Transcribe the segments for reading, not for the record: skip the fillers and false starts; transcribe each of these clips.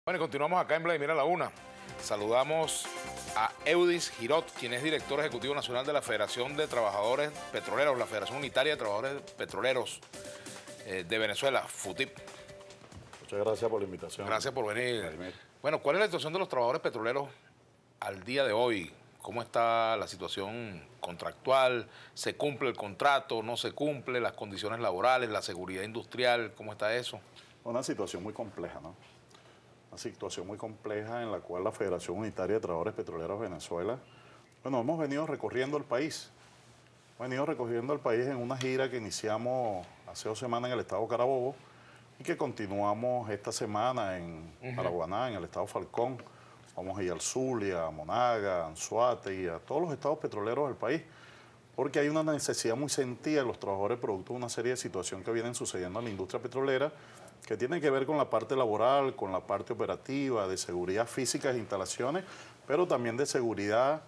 Bueno, y continuamos acá en Vladimir a la Una. Saludamos a Eudis Girot, quien es director ejecutivo nacional de la Federación de Trabajadores Petroleros, la Federación Unitaria de Trabajadores Petroleros de Venezuela, FUTIP. Muchas gracias por la invitación. Gracias por venir. Vladimir. Bueno, ¿cuál es la situación de los trabajadores petroleros al día de hoy? ¿Cómo está la situación contractual? ¿Se cumple el contrato? ¿No se cumple? ¿Las condiciones laborales? ¿La seguridad industrial? ¿Cómo está eso? Una situación muy compleja, ¿no? Una situación muy compleja en la cual la Federación Unitaria de Trabajadores Petroleros de Venezuela, bueno, hemos venido recorriendo el país. Hemos venido recorriendo el país en una gira que iniciamos hace 2 semanas en el estado Carabobo y que continuamos esta semana en Paraguaná, en el estado Falcón. Vamos a ir al Zulia, a Monaga, a Anzoátegui, a todos los estados petroleros del país, porque hay una necesidad muy sentida de los trabajadores producto de una serie de situaciones que vienen sucediendo en la industria petrolera, que tienen que ver con la parte laboral, con la parte operativa, de seguridad física de instalaciones, pero también de seguridad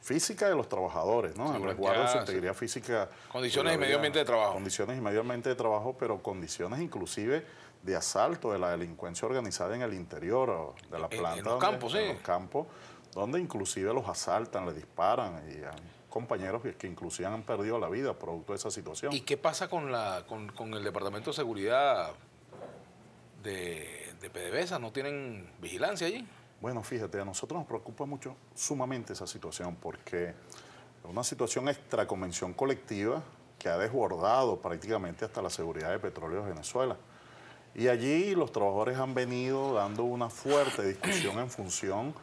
física de los trabajadores, ¿no? El resguardo de su integridad física. Condiciones y medio ambiente de trabajo. Condiciones y medio ambiente de trabajo, pero condiciones inclusive de asalto de la delincuencia organizada en el interior de la planta. En los campos, sí. En los campos, donde inclusive los asaltan, les disparan y hay compañeros que inclusive han perdido la vida producto de esa situación. ¿Y qué pasa con el Departamento de Seguridad de PDVSA? ¿No tienen vigilancia allí? Bueno, fíjate, a nosotros nos preocupa mucho, sumamente esa situación, porque es una situación extraconvención colectiva que ha desbordado prácticamente hasta la seguridad de Petróleos de Venezuela. Y allí los trabajadores han venido dando una fuerte discusión en función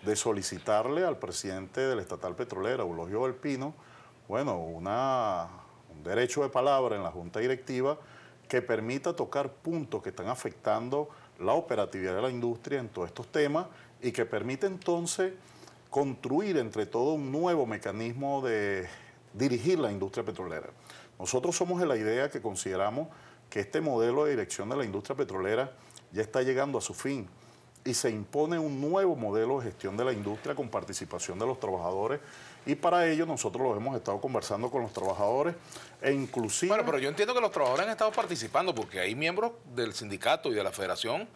de solicitarle al presidente de la estatal petrolera, Eulogio del Pino, bueno, un derecho de palabra en la junta directiva que permita tocar puntos que están afectando la operatividad de la industria en todos estos temas y que permite entonces construir entre todos un nuevo mecanismo de dirigir la industria petrolera. Nosotros somos de la idea que consideramos que este modelo de dirección de la industria petrolera ya está llegando a su fin y se impone un nuevo modelo de gestión de la industria con participación de los trabajadores, y para ello nosotros lo hemos estado conversando con los trabajadores e inclusive... Bueno, pero yo entiendo que los trabajadores han estado participando porque hay miembros del sindicato y de la federación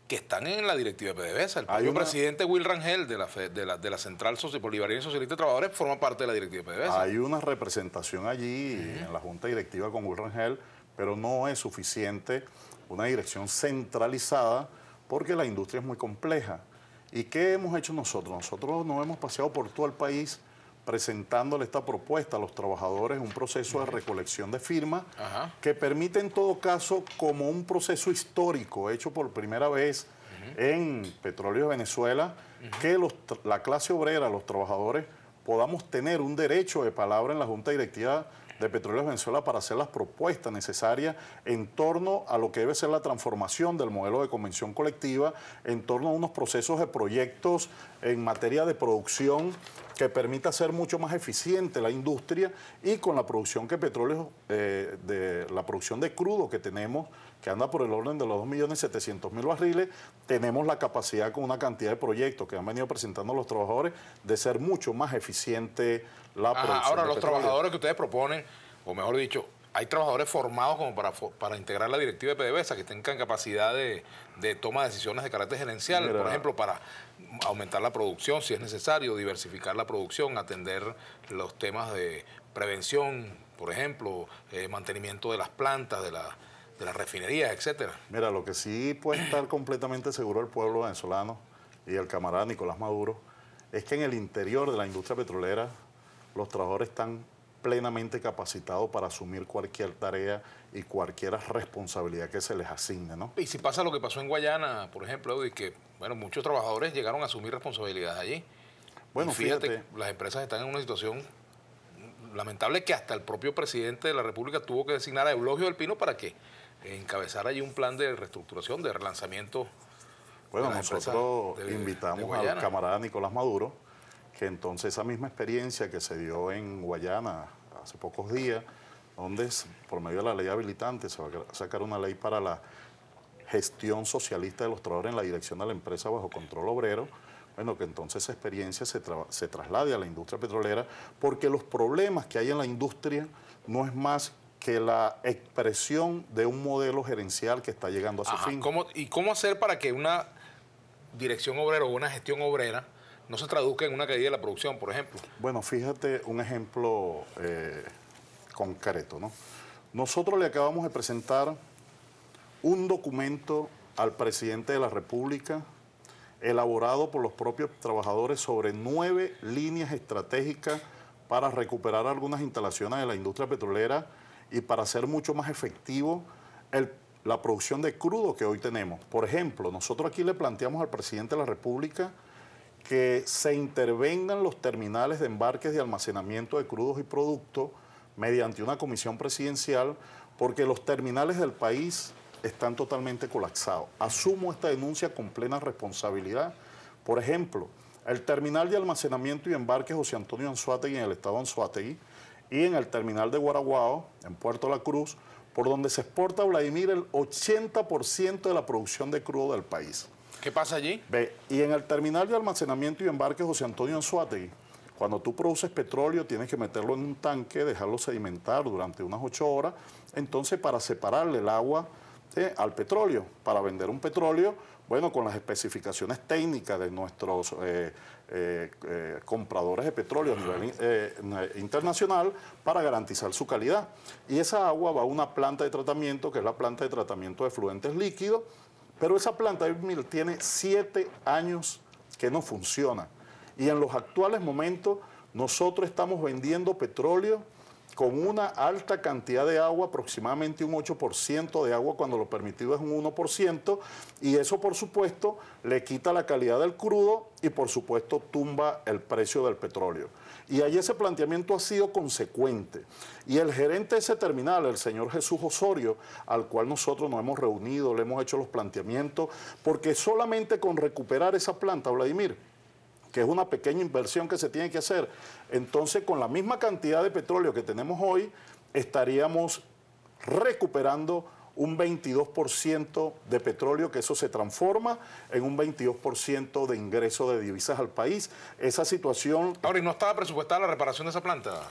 que están en la directiva de PDVSA. El propio presidente Will Rangel de la Central Bolivariana y Socialista de Trabajadores forma parte de la directiva de PDVSA. Hay una representación allí en la junta directiva con Will Rangel, pero no es suficiente una dirección centralizada porque la industria es muy compleja. ¿Y qué hemos hecho nosotros? Nosotros nos hemos paseado por todo el país presentándole esta propuesta a los trabajadores, un proceso de recolección de firmas que permite en todo caso, como un proceso histórico hecho por primera vez en Petróleos de Venezuela, que la clase obrera, los trabajadores, podamos tener un derecho de palabra en la Junta Directiva de Petróleos de Venezuela para hacer las propuestas necesarias en torno a lo que debe ser la transformación del modelo de convención colectiva, en torno a unos procesos de proyectos en materia de producción que permita ser mucho más eficiente la industria, y con la producción que Petróleos, de la producción de crudo que tenemos, que anda por el orden de los 2.700.000 barriles, tenemos la capacidad con una cantidad de proyectos que han venido presentando los trabajadores de ser mucho más eficiente la producción. Ahora, los trabajadores que ustedes proponen, o mejor dicho, hay trabajadores formados como para integrar la directiva de PDVSA, que tengan capacidad de toma de decisiones de carácter gerencial, por ejemplo, para aumentar la producción si es necesario, diversificar la producción, atender los temas de prevención, por ejemplo, mantenimiento de las plantas, de las refinerías, etcétera. Mira, lo que sí puede estar completamente seguro el pueblo venezolano y el camarada Nicolás Maduro es que en el interior de la industria petrolera los trabajadores están plenamente capacitados para asumir cualquier tarea y cualquier responsabilidad que se les asigne, ¿no? Y si pasa lo que pasó en Guayana, por ejemplo, Eudis, que bueno, muchos trabajadores llegaron a asumir responsabilidades allí. Bueno, fíjate, las empresas están en una situación lamentable que hasta el propio presidente de la República tuvo que designar a Eulogio del Pino para que encabezara allí un plan de reestructuración, de relanzamiento. Bueno, nosotros invitamos al camarada Nicolás Maduro, que entonces esa misma experiencia que se dio en Guayana hace pocos días, donde por medio de la ley habilitante se va a sacar una ley para la gestión socialista de los trabajadores en la dirección de la empresa bajo control obrero, bueno, que entonces esa experiencia se traslade a la industria petrolera, porque los problemas que hay en la industria no es más que la expresión de un modelo gerencial que está llegando a su fin. ¿Y cómo hacer para que dirección obrera o una gestión obrera no se traduzca en una caída de la producción, por ejemplo? Bueno, fíjate un ejemplo concreto, ¿no? Nosotros le acabamos de presentar un documento al presidente de la República elaborado por los propios trabajadores sobre 9 líneas estratégicas para recuperar algunas instalaciones de la industria petrolera y para hacer mucho más efectivo la producción de crudo que hoy tenemos. Por ejemplo, nosotros aquí le planteamos al presidente de la República que se intervengan los terminales de embarques y almacenamiento de crudos y productos mediante una comisión presidencial, porque los terminales del país están totalmente colapsados. Asumo esta denuncia con plena responsabilidad. Por ejemplo, el terminal de almacenamiento y embarque José Antonio Anzoátegui en el estado de Anzoátegui y en el terminal de Guaraguao, en Puerto La Cruz, por donde se exporta, Vladimir, el 80% de la producción de crudo del país. ¿Qué pasa allí? Y en el terminal de almacenamiento y embarque José Antonio Anzoátegui, cuando tú produces petróleo tienes que meterlo en un tanque, dejarlo sedimentar durante unas 8 horas, entonces para separarle el agua al petróleo, para vender un petróleo, bueno, con las especificaciones técnicas de nuestros compradores de petróleo a nivel internacional para garantizar su calidad. Y esa agua va a una planta de tratamiento, que es la planta de tratamiento de efluentes líquidos, pero esa planta tiene 7 años que no funciona. Y en los actuales momentos nosotros estamos vendiendo petróleo con una alta cantidad de agua, aproximadamente un 8% de agua cuando lo permitido es un 1%, y eso por supuesto le quita la calidad del crudo y por supuesto tumba el precio del petróleo. Y ahí ese planteamiento ha sido consecuente. Y el gerente de ese terminal, el señor Jesús Osorio, al cual nosotros nos hemos reunido, le hemos hecho los planteamientos, porque solamente con recuperar esa planta, Vladimir, que es una pequeña inversión que se tiene que hacer, entonces con la misma cantidad de petróleo que tenemos hoy, estaríamos recuperando un 22% de petróleo, que eso se transforma en un 22% de ingreso de divisas al país. Esa situación... Ahora, ¿y no estaba presupuestada la reparación de esa planta?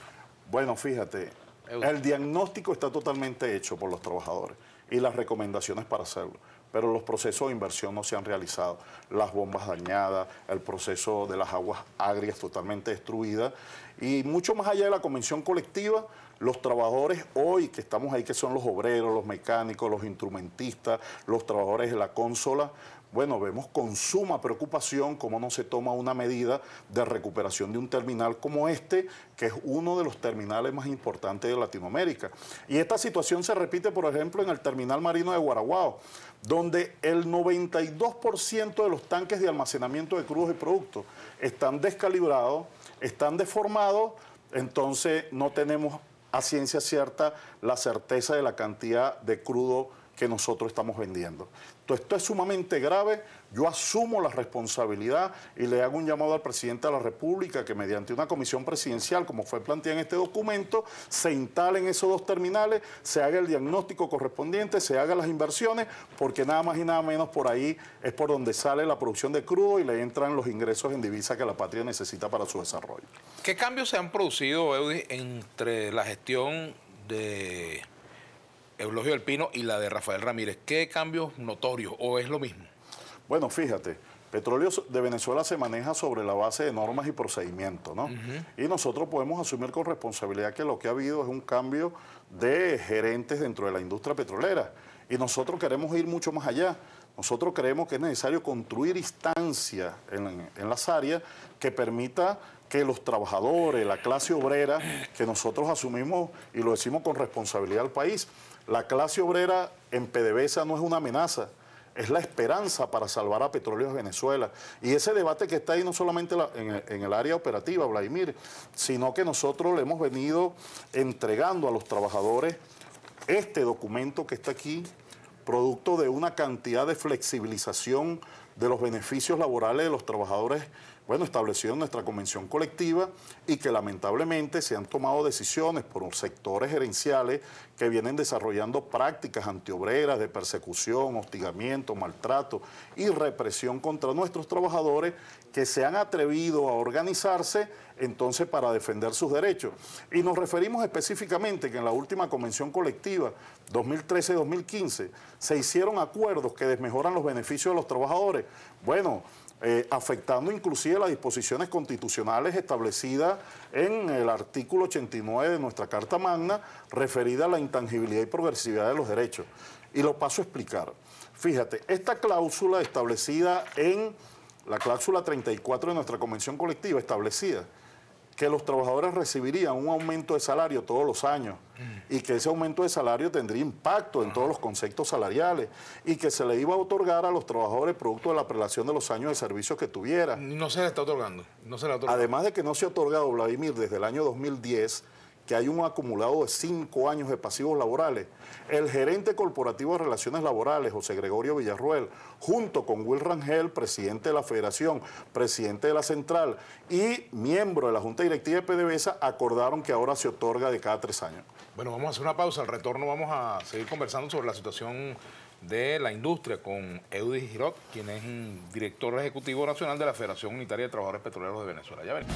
Bueno, fíjate, el diagnóstico está totalmente hecho por los trabajadores y las recomendaciones para hacerlo, pero los procesos de inversión no se han realizado. Las bombas dañadas, el proceso de las aguas agrias totalmente destruidas, y mucho más allá de la convención colectiva, los trabajadores hoy que estamos ahí, que son los obreros, los mecánicos, los instrumentistas, los trabajadores de la consola, bueno, vemos con suma preocupación cómo no se toma una medida de recuperación de un terminal como este, que es uno de los terminales más importantes de Latinoamérica. Y esta situación se repite, por ejemplo, en el terminal marino de Guaraguao, donde el 92% de los tanques de almacenamiento de crudos y productos están descalibrados, están deformados, entonces no tenemos a ciencia cierta la certeza de la cantidad de crudo que nosotros estamos vendiendo. Entonces, esto es sumamente grave. Yo asumo la responsabilidad y le hago un llamado al presidente de la República que mediante una comisión presidencial, como fue planteada en este documento, se instalen esos 2 terminales, se haga el diagnóstico correspondiente, se hagan las inversiones, porque nada más y nada menos por ahí es por donde sale la producción de crudo y le entran los ingresos en divisa que la patria necesita para su desarrollo. ¿Qué cambios se han producido, Eudis, entre la gestión de Eulogio del Pino y la de Rafael Ramírez? ¿Qué cambios notorios o es lo mismo? Bueno, fíjate, Petróleo de Venezuela se maneja sobre la base de normas y procedimientos, ¿no? Y nosotros podemos asumir con responsabilidad que lo que ha habido es un cambio de gerentes dentro de la industria petrolera. Y nosotros queremos ir mucho más allá. Nosotros creemos que es necesario construir instancias en las áreas que permita que los trabajadores, la clase obrera, que nosotros asumimos y lo decimos con responsabilidad al país, la clase obrera en PDVSA no es una amenaza, es la esperanza para salvar a Petróleos Venezuela. Y ese debate que está ahí no solamente en el área operativa, Vladimir, sino que nosotros le hemos venido entregando a los trabajadores este documento que está aquí, producto de una cantidad de flexibilización de los beneficios laborales de los trabajadores bueno, establecido en nuestra convención colectiva y que lamentablemente se han tomado decisiones por sectores gerenciales que vienen desarrollando prácticas antiobreras de persecución, hostigamiento, maltrato y represión contra nuestros trabajadores que se han atrevido a organizarse entonces para defender sus derechos. Y nos referimos específicamente que en la última convención colectiva 2013-2015 se hicieron acuerdos que desmejoran los beneficios de los trabajadores. Bueno, afectando inclusive las disposiciones constitucionales establecidas en el artículo 89 de nuestra Carta Magna, referida a la intangibilidad y progresividad de los derechos. Y lo paso a explicar. Fíjate, esta cláusula establecida en la cláusula 34 de nuestra Convención Colectiva establecida que los trabajadores recibirían un aumento de salario todos los años y que ese aumento de salario tendría impacto en todos los conceptos salariales y que se le iba a otorgar a los trabajadores producto de la prelación de los años de servicio que tuvieran. No se le está otorgando. No se le ha otorgado. Además de que no se ha otorgado, Vladimir, desde el año 2010, que hay un acumulado de 5 años de pasivos laborales. El gerente corporativo de Relaciones Laborales, José Gregorio Villarruel, junto con Will Rangel, presidente de la Federación, presidente de la Central y miembro de la Junta Directiva de PDVSA, acordaron que ahora se otorga de cada 3 años. Bueno, vamos a hacer una pausa. Al retorno vamos a seguir conversando sobre la situación de la industria con Eudis Girot, quien es director ejecutivo nacional de la Federación Unitaria de Trabajadores Petroleros de Venezuela. Ya veremos.